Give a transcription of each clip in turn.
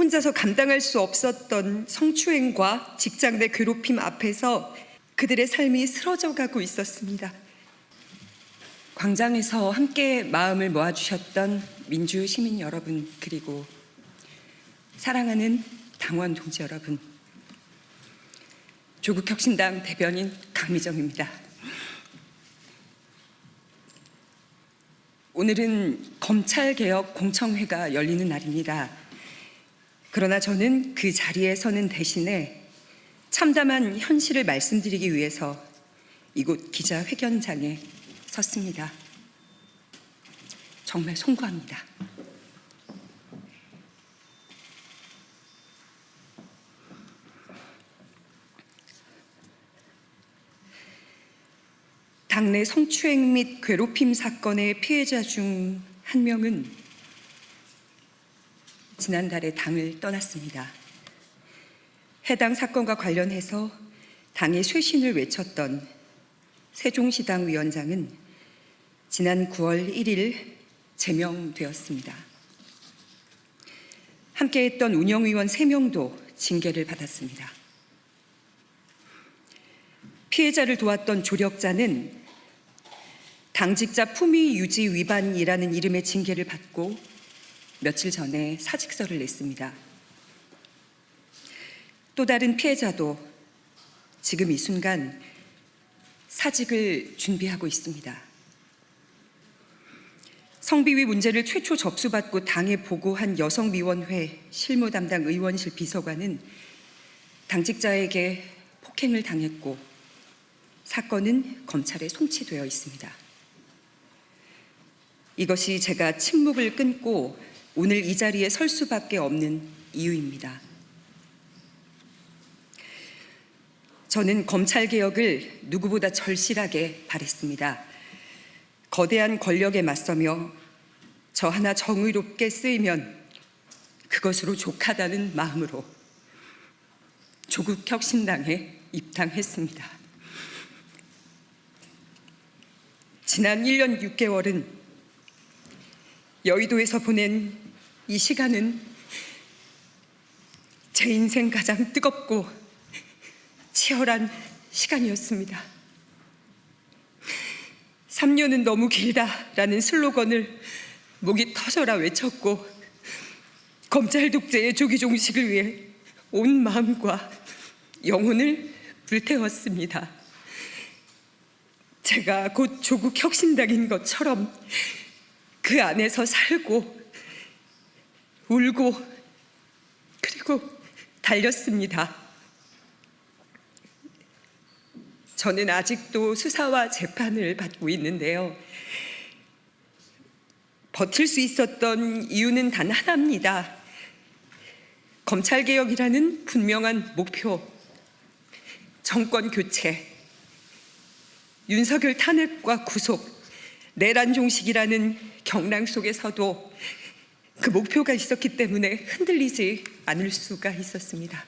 혼자서 감당할 수 없었던 성추행과 직장 내 괴롭힘 앞에서 그들의 삶이 쓰러져 가고 있었습니다. 광장에서 함께 마음을 모아주셨던 민주 시민 여러분, 그리고 사랑하는 당원 동지 여러분, 조국혁신당 대변인 강미정입니다. 오늘은 검찰개혁 공청회가 열리는 날입니다. 그러나 저는 그 자리에 서는 대신에 참담한 현실을 말씀드리기 위해서 이곳 기자회견장에 섰습니다. 정말 송구합니다. 당내 성추행 및 괴롭힘 사건의 피해자 중 한 명은 지난달에 당을 떠났습니다. 해당 사건과 관련해서 당의 쇄신을 외쳤던 세종시당 위원장은 지난 9월 1일 제명되었습니다. 함께했던 운영위원 3명도 징계를 받았습니다. 피해자를 도왔던 조력자는 당직자 품위 유지 위반이라는 이름의 징계를 받고 며칠 전에 사직서를 냈습니다. 또 다른 피해자도 지금 이 순간 사직을 준비하고 있습니다. 성비위 문제를 최초 접수받고 당에 보고한 여성위원회 실무 담당 의원실 비서관은 당직자에게 폭행을 당했고 사건은 검찰에 송치되어 있습니다. 이것이 제가 침묵을 끊고 오늘 이 자리에 설 수밖에 없는 이유입니다. 저는 검찰개혁을 누구보다 절실하게 바랬습니다. 거대한 권력에 맞서며 저 하나 정의롭게 쓰이면 그것으로 족하다는 마음으로 조국혁신당에 입당했습니다. 지난 1년 6개월은 여의도에서 보낸 이 시간은 제 인생 가장 뜨겁고 치열한 시간이었습니다. 3년은 너무 길다라는 슬로건을 목이 터져라 외쳤고 검찰 독재의 조기 종식을 위해 온 마음과 영혼을 불태웠습니다. 제가 곧 조국 혁신당인 것처럼 그 안에서 살고 울고 그리고 달렸습니다. 저는 아직도 수사와 재판을 받고 있는데요. 버틸 수 있었던 이유는 단 하나입니다. 검찰개혁이라는 분명한 목표, 정권 교체, 윤석열 탄핵과 구속, 내란 종식이라는 경랑 속에서도 그 목표가 있었기 때문에 흔들리지 않을 수가 있었습니다.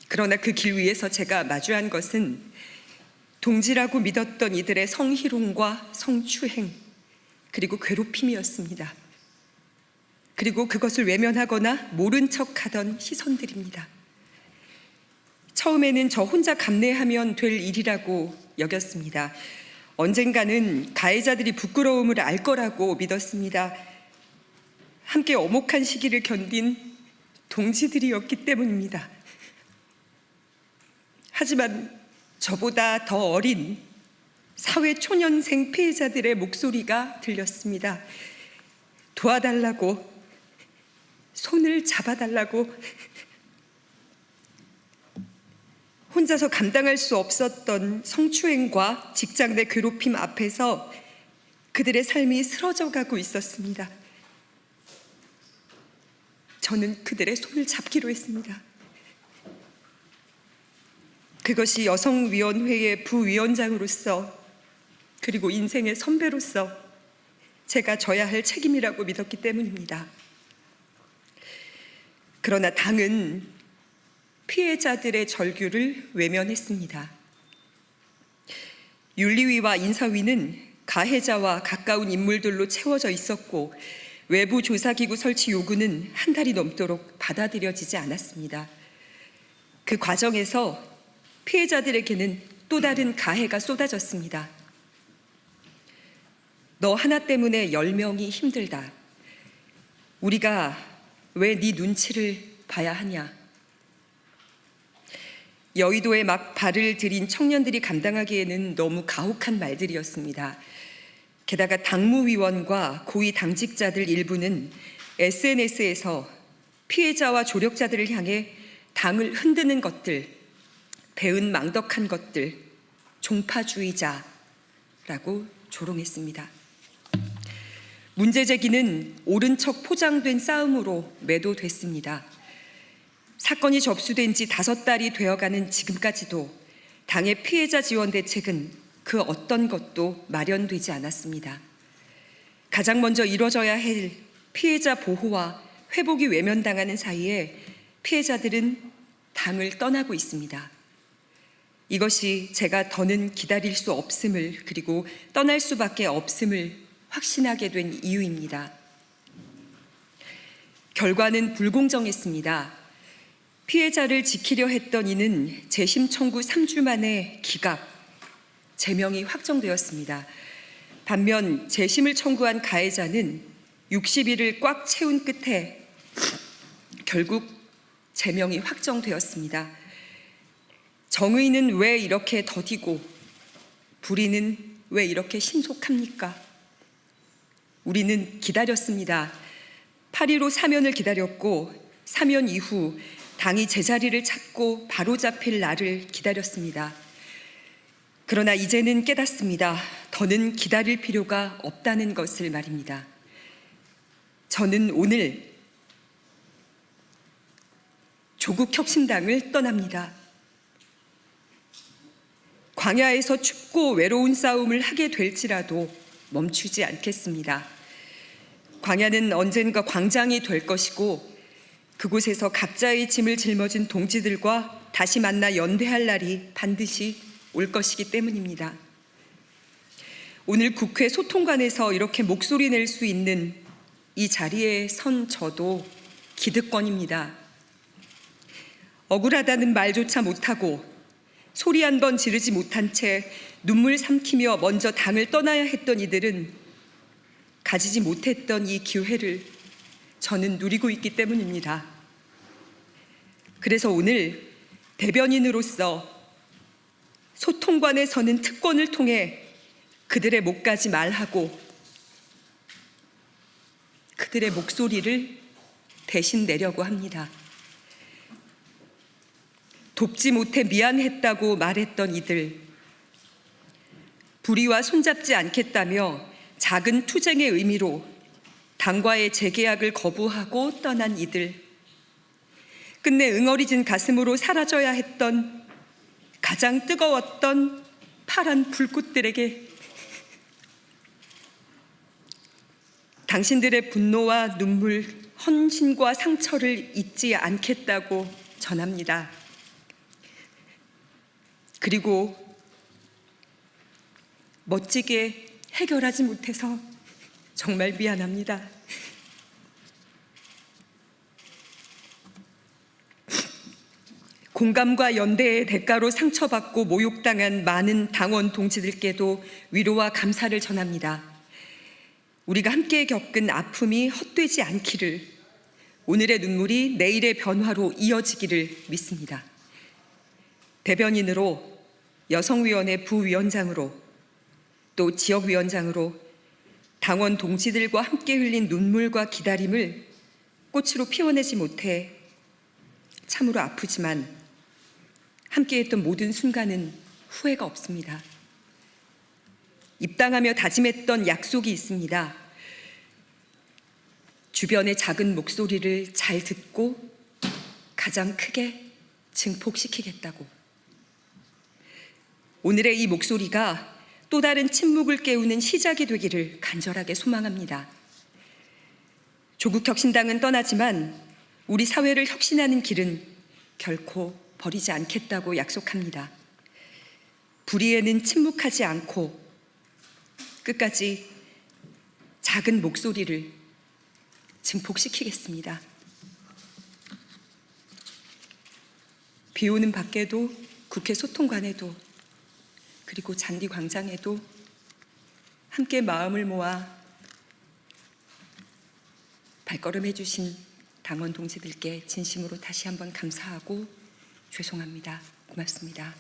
그러나 그 길 위에서 제가 마주한 것은 동지라고 믿었던 이들의 성희롱과 성추행, 그리고 괴롭힘이었습니다. 그리고 그것을 외면하거나 모른 척하던 시선들입니다. 처음에는 저 혼자 감내하면 될 일이라고 여겼습니다. 언젠가는 가해자들이 부끄러움을 알 거라고 믿었습니다. 함께 엄혹한 시기를 견딘 동지들이었기 때문입니다. 하지만 저보다 더 어린 사회 초년생 피해자들의 목소리가 들렸습니다. 도와달라고, 손을 잡아달라고, 혼자서 감당할 수 없었던 성추행과 직장 내 괴롭힘 앞에서 그들의 삶이 쓰러져 가고 있었습니다. 저는 그들의 손을 잡기로 했습니다. 그것이 여성위원회의 부위원장으로서 그리고 인생의 선배로서 제가 져야 할 책임이라고 믿었기 때문입니다. 그러나 당은 피해자들의 절규를 외면했습니다. 윤리위와 인사위는 가해자와 가까운 인물들로 채워져 있었고 외부 조사기구 설치 요구는 한 달이 넘도록 받아들여지지 않았습니다. 그 과정에서 피해자들에게는 또 다른 가해가 쏟아졌습니다. 너 하나 때문에 10명이 힘들다. 우리가 왜 네 눈치를 봐야 하냐. 여의도에 막 발을 들인 청년들이 감당하기에는 너무 가혹한 말들이었습니다. 게다가 당무위원과 고위 당직자들 일부는 SNS에서 피해자와 조력자들을 향해 당을 흔드는 것들, 배은망덕한 것들, 종파주의자라고 조롱했습니다. 문제 제기는 옳은 척 포장된 싸움으로 매도됐습니다. 사건이 접수된 지 5달이 되어가는 지금까지도 당의 피해자 지원 대책은 그 어떤 것도 마련되지 않았습니다. 가장 먼저 이뤄져야 할 피해자 보호와 회복이 외면당하는 사이에 피해자들은 당을 떠나고 있습니다. 이것이 제가 더는 기다릴 수 없음을, 그리고 떠날 수밖에 없음을 확신하게 된 이유입니다. 결과는 불공정했습니다. 피해자를 지키려 했던 이는 재심 청구 3주 만에 기각, 제명이 확정되었습니다. 반면 재심을 청구한 가해자는 60일을 꽉 채운 끝에 결국 제명이 확정되었습니다. 정의는 왜 이렇게 더디고 불의는 왜 이렇게 신속합니까? 우리는 기다렸습니다. 8.15 사면을 기다렸고 사면 이후 당이 제자리를 찾고 바로잡힐 날을 기다렸습니다. 그러나 이제는 깨닫습니다. 더는 기다릴 필요가 없다는 것을 말입니다. 저는 오늘 조국혁신당을 떠납니다. 광야에서 춥고 외로운 싸움을 하게 될지라도 멈추지 않겠습니다. 광야는 언젠가 광장이 될 것이고 그곳에서 각자의 짐을 짊어진 동지들과 다시 만나 연대할 날이 반드시 올 것이기 때문입니다. 오늘 국회 소통관에서 이렇게 목소리 낼 수 있는 이 자리에 선 저도 기득권입니다. 억울하다는 말조차 못하고 소리 한 번 지르지 못한 채 눈물 삼키며 먼저 당을 떠나야 했던 이들은 가지지 못했던 이 기회를 저는 누리고 있기 때문입니다. 그래서 오늘 대변인으로서 소통관에 서는 특권을 통해 그들의 목까지 말하고 그들의 목소리를 대신 내려고 합니다. 돕지 못해 미안했다고 말했던 이들, 불의와 손잡지 않겠다며 작은 투쟁의 의미로 당과의 재계약을 거부하고 떠난 이들, 끝내 응어리진 가슴으로 사라져야 했던 가장 뜨거웠던 파란 불꽃들에게 당신들의 분노와 눈물, 헌신과 상처를 잊지 않겠다고 전합니다. 그리고 멋지게 해결하지 못해서 정말 미안합니다. 공감과 연대의 대가로 상처받고 모욕당한 많은 당원 동지들께도 위로와 감사를 전합니다. 우리가 함께 겪은 아픔이 헛되지 않기를, 오늘의 눈물이 내일의 변화로 이어지기를 믿습니다. 대변인으로, 여성위원회 부위원장으로, 또 지역위원장으로 당원 동지들과 함께 흘린 눈물과 기다림을 꽃으로 피워내지 못해 참으로 아프지만 함께했던 모든 순간은 후회가 없습니다. 입당하며 다짐했던 약속이 있습니다. 주변의 작은 목소리를 잘 듣고 가장 크게 증폭시키겠다고. 오늘의 이 목소리가 또 다른 침묵을 깨우는 시작이 되기를 간절하게 소망합니다. 조국혁신당은 떠나지만 우리 사회를 혁신하는 길은 결코 버리지 않겠다고 약속합니다. 불의에는 침묵하지 않고 끝까지 작은 목소리를 증폭시키겠습니다. 비 오는 밖에도, 국회 소통관에도, 그리고 잔디광장에도 함께 마음을 모아 발걸음해 주신 당원 동지들께 진심으로 다시 한번 감사하고 죄송합니다. 고맙습니다.